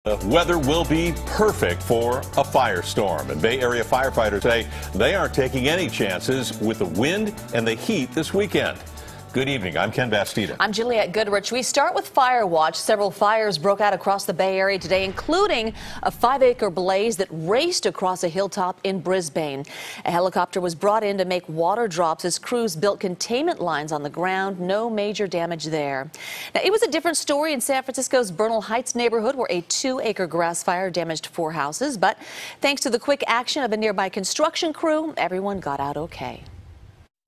The weather will be perfect for a firestorm, and Bay Area firefighters say they aren't taking any chances with the wind and the heat this weekend. Good evening. I'm Ken Bastida. I'm Juliette Goodrich. We start with fire watch. Several fires broke out across the Bay Area today, including a 5-acre blaze that raced across a hilltop in Brisbane. A helicopter was brought in to make water drops as crews built containment lines on the ground. No major damage there. Now, it was a different story in San Francisco's Bernal Heights neighborhood, where a 2-acre grass fire damaged 4 houses. But thanks to the quick action of a nearby construction crew, everyone got out okay.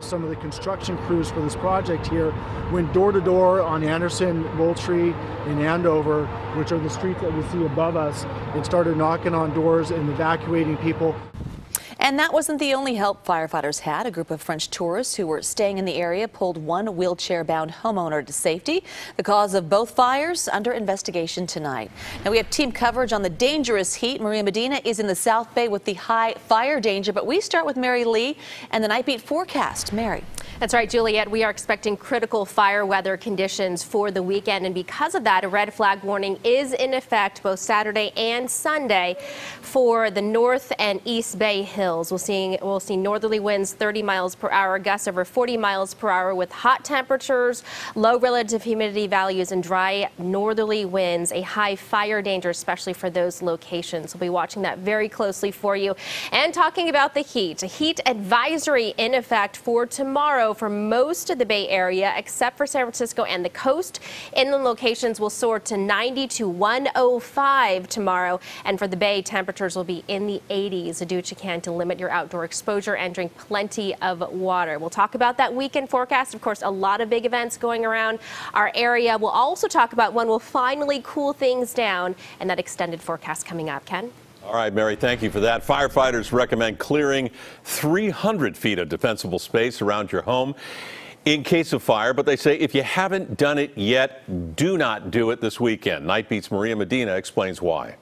Some of the construction crews for this project here went door to door on Anderson, Moultrie, and Andover, which are the streets that we see above us, and started knocking on doors and evacuating people. And that wasn't the only help firefighters had. A group of French tourists who were staying in the area pulled one wheelchair-bound homeowner to safety. The cause of both fires under investigation tonight. Now, we have team coverage on the dangerous heat. Maria Medina is in the South Bay with the high fire danger. But we start with Mary Lee and the night beat forecast. Mary. That's right, Juliette. We are expecting critical fire weather conditions for the weekend, and because of that, a red flag warning is in effect both Saturday and Sunday for the North and East Bay Hills. We'll see northerly winds 30 miles per hour, gusts over 40 miles per hour with hot temperatures, low relative humidity values, and dry northerly winds. A high fire danger, especially for those locations. We'll be watching that very closely for you. And talking about the heat, a heat advisory in effect for tomorrow for most of the Bay Area, except for San Francisco and the coast. Inland locations will soar to 90 to 105 tomorrow. And for the Bay, temperatures will be in the 80s. So do what you can to limit your outdoor exposure and drink plenty of water. We'll talk about that weekend forecast. Of course, a lot of big events going around our area. We'll also talk about when we'll finally cool things down and that extended forecast coming up. Ken? All right, Mary, thank you for that. Firefighters recommend clearing 300 feet of defensible space around your home in case of fire, but they say if you haven't done it yet, do not do it this weekend. Night Beat's Maria Medina explains why.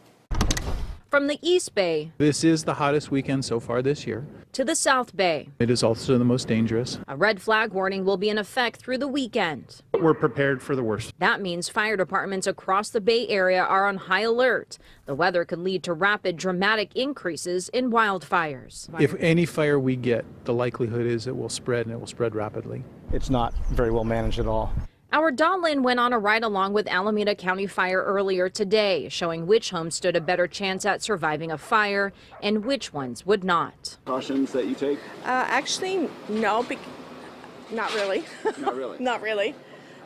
From the East Bay. This is the hottest weekend so far this year. To the South Bay. It is also the most dangerous. A red flag warning will be in effect through the weekend. We're prepared for the worst. That means fire departments across the Bay Area are on high alert. The weather could lead to rapid, dramatic increases in wildfires. If any fire we get, the likelihood is it will spread, and it will spread rapidly. It's not very well managed at all. Our Dahlin went on a ride along with Alameda County Fire earlier today, showing which homes stood a better chance at surviving a fire and which ones would not. Cautions that you take? Actually, no, not really. Not really? Not really.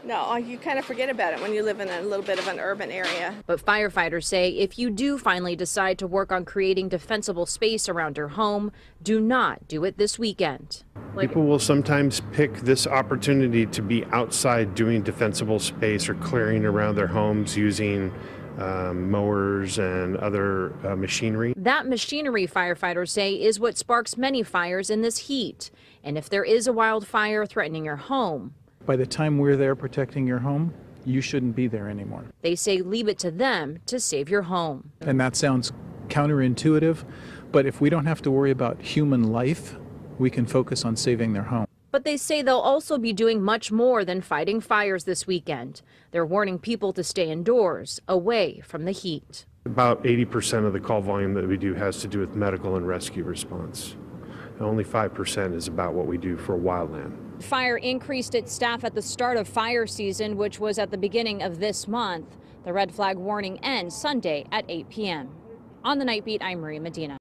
No, you kind of forget about it when you live in a little bit of an urban area. But firefighters say if you do finally decide to work on creating defensible space around your home, do not do it this weekend. People will sometimes pick this opportunity to be outside doing defensible space or clearing around their homes using mowers and other machinery. That machinery, firefighters say, is what sparks many fires in this heat. And if there is a wildfire threatening your home, by the time we're there protecting your home, you shouldn't be there anymore. They say leave it to them to save your home. And that sounds counterintuitive, but if we don't have to worry about human life, we can focus on saving their home. But they say they'll also be doing much more than fighting fires this weekend. They're warning people to stay indoors, away from the heat. About 80% of the call volume that we do has to do with medical and rescue response. Only 5% is about what we do for wildland. Fire increased its staff at the start of fire season, which was at the beginning of this month. The red flag warning ends Sunday at 8 p.m. On the Night Beat, I'm Maria Medina.